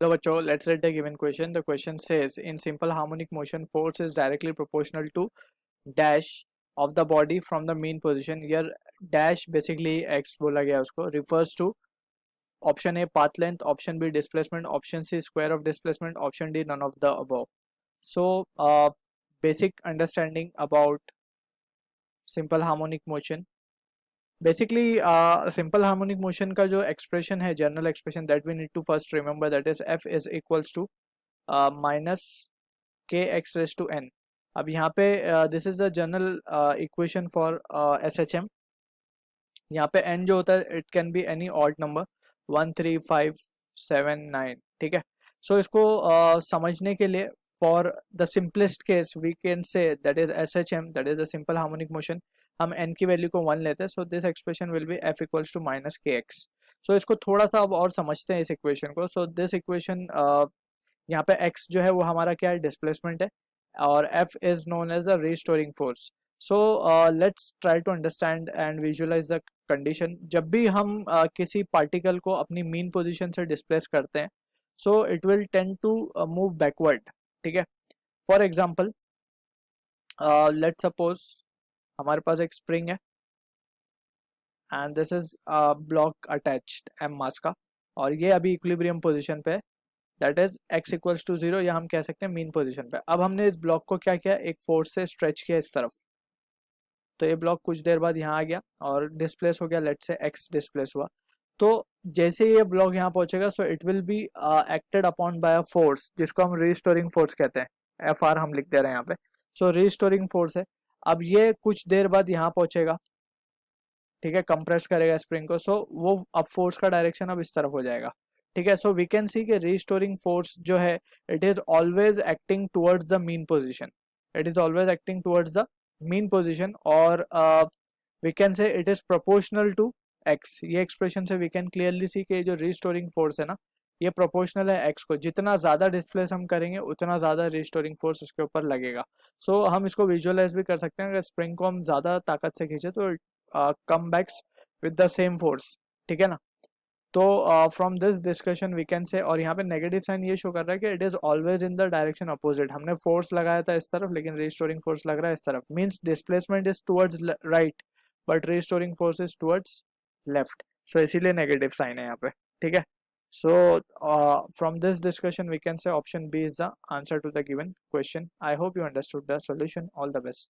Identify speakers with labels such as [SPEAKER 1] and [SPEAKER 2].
[SPEAKER 1] Hello bachcho, let's read the given question. The question says in simple harmonic motion force is directly proportional to dash of the body from the mean position. Here dash basically x बोला गया उसको refers to option A path length, option B displacement, option C square of displacement, option D none of the above. So basic understanding about simple harmonic motion. Basically simple harmonic motion का जो expression है general expression that we need to first remember, that is f is equals to minus k x raise to n. अब यहाँ पे this is the general equation for S H M. यहाँ पे n जो होता है it can be any odd number 1 3 5 7 9. ठीक है. सो इसको समझने के लिए for the simplest case we can say that is S H M, that is the simple harmonic motion. हम एन की वैल्यू को 1 लेते हैं. So this expression will be f equals to minus k x. So इसको थोड़ा सा अब और समझते हैं इस इक्वेशन को. सो दिस इक्वेशन यहाँ पे x जो है वो हमारा क्या है, डिस्प्लेसमेंट है, और f is known as the restoring force. So let's try to understand and visualise the condition. जब भी हम किसी पार्टिकल को अपनी मीन पोजीशन से डिस्प्लेस करते हैं so it will tend to move backward. ठीक है. फॉर एग्जांपल लेट्स सपोज हमारे पास एक स्प्रिंग है and this is block attached m mass का, और ये अभी इक्विलिब्रियम पोजीशन पे है, that is x equals to 0, या हम कह सकते हैं मीन पोजीशन पे. अब हमने इस ब्लॉक को क्या किया, एक फोर्स से स्ट्रेच किया इस तरफ, तो ये ब्लॉक कुछ देर बाद यहाँ आ गया और डिस्प्लेस हो गया, लेट्स से x डिस्प्लेस हुआ. तो जैसे ये ब्लॉक यहाँ पहुंचेगा सो it will be acted upon bye a force जिसको हम रीस्टोरिंग फोर्स कहते हैं, एफ आर हम लिख दे रहे हैं यहाँ पे. सो रीस्टोरिंग फोर्स है. अब ये कुछ देर बाद यहाँ पहुंचेगा, ठीक है, कंप्रेस करेगा स्प्रिंग को, सो वो अब फोर्स का डायरेक्शन अब इस तरफ हो जाएगा. ठीक है. सो वी कैन सी कि रीस्टोरिंग फोर्स जो है it is always acting towards the mean position, it is always acting towards the mean position, और we can say it is proportional to x. ये एक्सप्रेशन से we can clearly see कि जो restoring force है ना ये proportional है x को. जितना ज्यादा डिस्प्लेस हम करेंगे उतना ज्यादा रीस्टोरिंग फोर्स उसके ऊपर लगेगा. सो हम इसको विजुअलाइज भी कर सकते हैं. अगर स्प्रिंग को हम ज्यादा ताकत से खींचे तो come backs with the same force. ठीक है ना. तो from this discussion we can say, और यहाँ पे नेगेटिव साइन ये शो कर रहा है कि it is always in the direction opposite. हमने फोर्स लगाया था इस तरफ लेकिन रीस्टोरिंग फोर्स लग रहा है इस तरफ, means displacement is towards right but restoring force is towards left. So इसीलिए नेगेटिव साइन है यहाँ पे. ठीक है. So from this discussion we can say option B is the answer to the given question. I hope you understood the solution. All the best.